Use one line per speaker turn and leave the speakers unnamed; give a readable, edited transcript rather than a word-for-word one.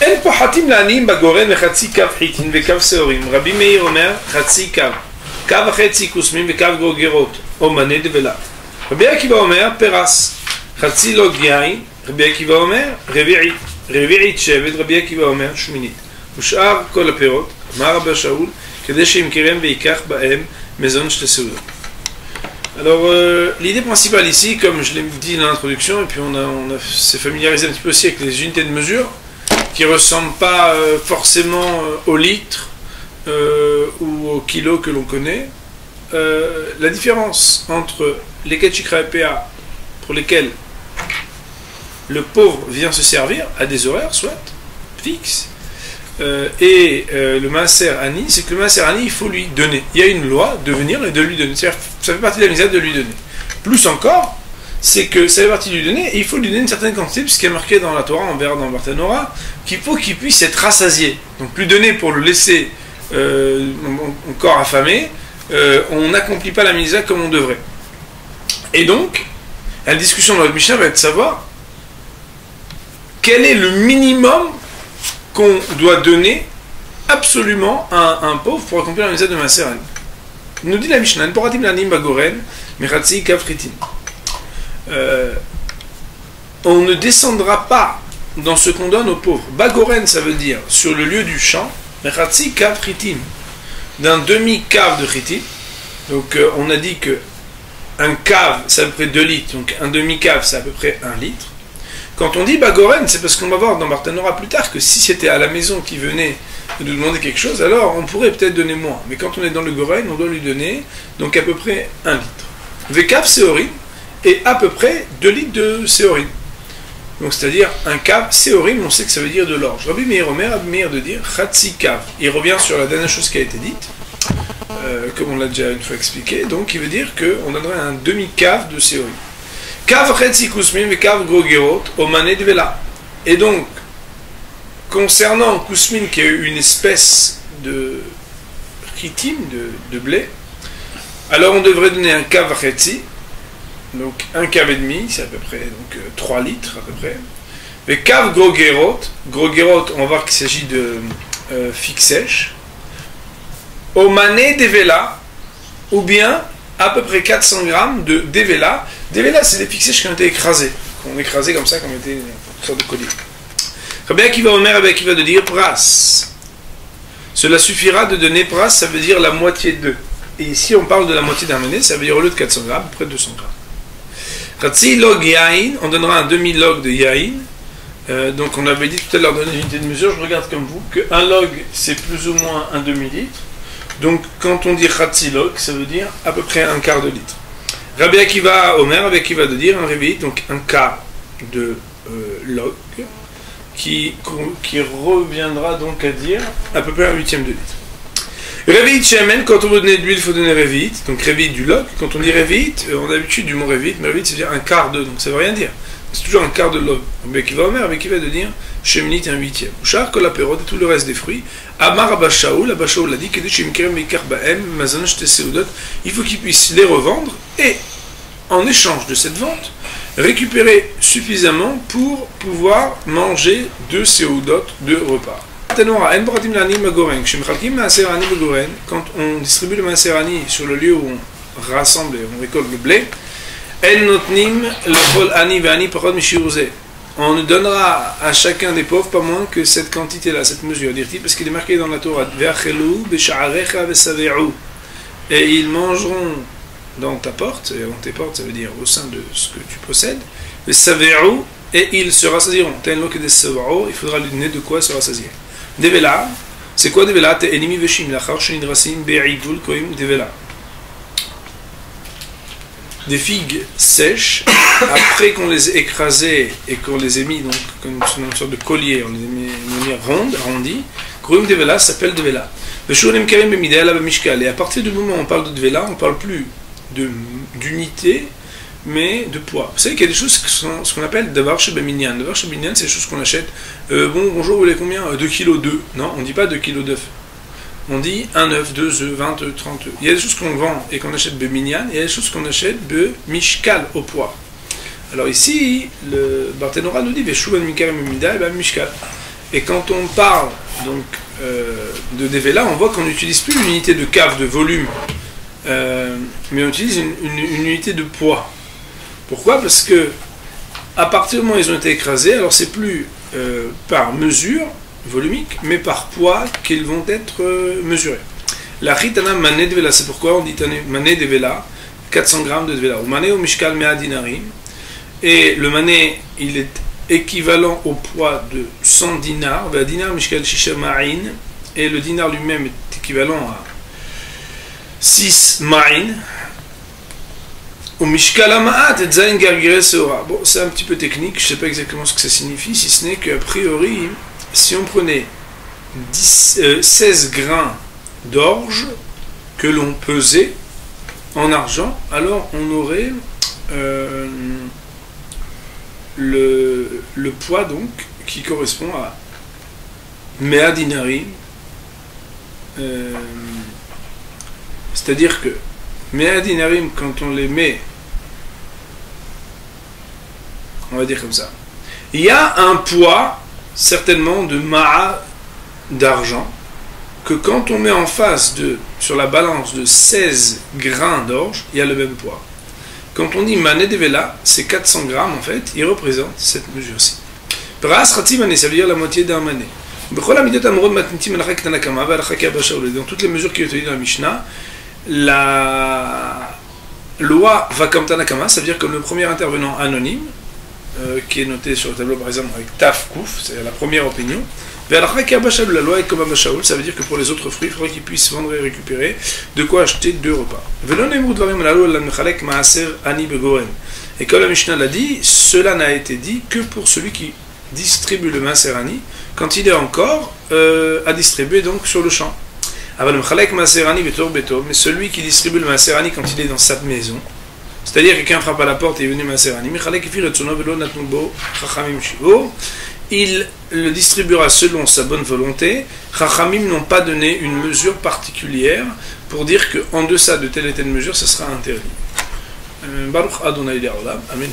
אין פוחתים לעניים בגורן וחצי קו חיטין וקו שעורים. רבי מאיר אומר חצי קו וחצי כוסמים וקו גרוגרות, או מנה דבלה. רבי עקיבא אומר פרס, חצי לוג יין, רבי עקיבא אומר רביעית שבט, רבי עקיבא אומר שמינית. ושאר כל הפירות, אמר רבי שאול, כדי שימכרם ויקח בהם maison de Seuda. Alors, l'idée principale ici, comme je l'ai dit dans l'introduction, et puis on s'est familiarisé un petit peu aussi avec les unités de mesure, qui ne ressemblent pas forcément au litre ou au kilo que l'on connaît. La différence entre les ketchikra et PA, pour lesquels le pauvre vient se servir à des horaires, soit fixes, et le maaser ani, c'est que le maaser ani, il faut lui donner. Il y a une loi de venir et de lui donner. C'est-à-dire, ça fait partie de la misère de lui donner. Plus encore, c'est que ça fait partie de lui donner, et il faut lui donner une certaine quantité, puisqu'il est marqué dans la Torah, en vers dans Barthénora, qu'il faut qu'il puisse être rassasié. Donc, lui donner pour le laisser encore affamé, on n'accomplit pas la misère comme on devrait. Et donc, la discussion dans le Mishnah va être de savoir quel est le minimum qu'on doit donner absolument à un pauvre pour accomplir la misère de Maaser Ani. Nous dit la Mishnah, Poratim lanim bagoren, mechatzi kafritin. On ne descendra pas dans ce qu'on donne aux pauvres. Bagoren, ça veut dire sur le lieu du champ, mechatzi kafritin, d'un demi-cave de chitin. Donc on a dit que un cave, c'est à peu près 2 litres, donc un demi-cave, c'est à peu près 1 litre. Quand on dit Bagoren, c'est parce qu'on va voir dans Barthénora plus tard que si c'était à la maison qui venait de nous demander quelque chose, alors on pourrait peut-être donner moins. Mais quand on est dans le Goren, on doit lui donner donc à peu près 1 litre. Vekav séorim et à peu près 2 litres de séorim. Donc c'est-à-dire un cave séorim, on sait que ça veut dire de l'orge. Rabbi Meir Omer, Rabbi Meir de dire Chatsi kav. Il revient sur la dernière chose qui a été dite, comme on l'a déjà une fois expliqué. Donc il veut dire qu'on donnerait un demi-cave de séorim. Kav chetzi kusmin ve kav grogerot au mané de vela. Et donc, concernant kusmin, qui est une espèce de chitim, de blé, alors on devrait donner un kav chetzi, donc un cave et demi, c'est à peu près donc 3 litres à peu près. Ve kav grogerot, on va voir qu'il s'agit de figue sèche, au mané de vela, ou bien à peu près 400 grammes de devela. Devela, c'est des figues sèches qui ont été écrasées. Qu'on écrasait comme ça, comme était une sorte de collier. Rabbi Akiva Omer, Rabbi Akiva de dire pras. Cela suffira de donner pras, ça veut dire la moitié de. Et ici, on parle de la moitié d'un mané, ça veut dire au lieu de 400 grammes, près de 200 grammes. Ratsi log yain, on donnera un demi-log de yain. Donc, on avait dit tout à l'heure dans l'unité de mesure, je regarde comme vous, qu'un log, c'est plus ou moins un demi-litre. Donc, quand on dit Chatsi log, ça veut dire à peu près un quart de litre. Rabbi Akiva Omer, Rabbi Akiva de dire un réveil, donc un quart de log, qui reviendra donc à dire à peu près un huitième de litre. Réveil shemen, quand on veut donner de l'huile, il faut donner réveil, donc réveil du log. Quand on dit réveil, on a l'habitude du mot réveil, mais réveil, c'est dire un quart de, donc ça veut rien dire. C'est toujours un quart de log. Rabbi Akiva Omer, Rabbi Akiva de dire shemenit un huitième. Char kol apérot et tout le reste des fruits. Amar Abba Shaul l'a dit que il faut qu'il puisse les revendre et en échange de cette vente récupérer suffisamment pour pouvoir manger 2 séoudotes de repas. Quand on distribue le maaser ani sur le lieu où on rassemble et on récolte le blé, on ne donnera à chacun des pauvres pas moins que cette quantité-là, cette mesure. Parce qu'il est marqué dans la Torah, et ils mangeront dans ta porte, et dans tes portes, ça veut dire au sein de ce que tu possèdes, et ils se rassasieront. Il faudra lui donner de quoi se rassasier. Devela, c'est quoi Devela? Des figues sèches, après qu'on les ait écrasées et qu'on les ait mis donc, comme une sorte de collier, on les a mis rondes, arrondies, Kourim Devela s'appelle Devela. Et à partir du moment où on parle de Devela, on ne parle plus d'unité, mais de poids. Vous savez qu'il y a des choses qui sont ce qu'on appelle Davar Shebeminyan. Davar Shebeminyan, c'est des choses qu'on achète. Bonjour, vous voulez combien 2 kg d'œufs. Non, on ne dit pas 2 kg d'œufs. On dit 1 œuf, 2 œufs, 20 œufs, 30 œufs. Il y a des choses qu'on vend et qu'on achète Beminyan, et il y a des choses qu'on achète Mishkal au poids. Alors ici, le Barthénora nous dit Veshuvan Mikar Memida et Mishkal. Et quand on parle donc de Devela, on voit qu'on n'utilise plus l'unité de cave, de volume, mais on utilise une unité de poids. Pourquoi? Parce que à partir du moment où ils ont été écrasés, alors c'est plus par mesure volumique, mais par poids qu'ils vont être mesurés. La chitana mané de vela, c'est pourquoi on dit mané de vela, 400 grammes de vela. Ou mané au mishkal mea dinarim. Et le mané, il est équivalent au poids de 100 dinars. Le dinar mishkal shisha ma'in. Et le dinar lui-même est équivalent à 6 ma'in. Au mishkal ma'at et zain gargire seora. Bon, c'est un petit peu technique, je ne sais pas exactement ce que ça signifie, si ce n'est qu'a priori, si on prenait 16 grains d'orge que l'on pesait en argent, alors on aurait le poids donc qui correspond à Mea Dinarim, c'est-à-dire que Mea Dinarim, quand on les met, on va dire comme ça, il y a un poids certainement de Ma'a d'argent que quand on met en face sur la balance de 16 grains d'orge, il y a le même poids. Quand on dit mané de vela, c'est 400 grammes en fait, il représente cette mesure-ci. Pras khati mané, ça veut dire la moitié d'un mané. Dans toutes les mesures qui sont étudiées dans la Mishnah, la loi va comme Tanakama, ça veut dire comme le premier intervenant anonyme, qui est noté sur le tableau par exemple avec Taf Kouf, c'est la première opinion. La loi est comme Abba Shaul, ça veut dire que pour les autres fruits, il faudrait qu'ils puissent vendre et récupérer de quoi acheter 2 repas. Et comme la Mishnah l'a dit, cela n'a été dit que pour celui qui distribue le Maaser Ani quand il est encore à distribuer donc sur le champ. Mais celui qui distribue le Maaser Ani quand il est dans sa maison, c'est-à-dire que quelqu'un frappe à la porte et est venu Maaser Ani, il le distribuera selon sa bonne volonté. Chachamim n'ont pas donné une mesure particulière pour dire qu'en deçà de telle et telle mesure, ce sera interdit. Baruch Adonai Le'olam. Amen.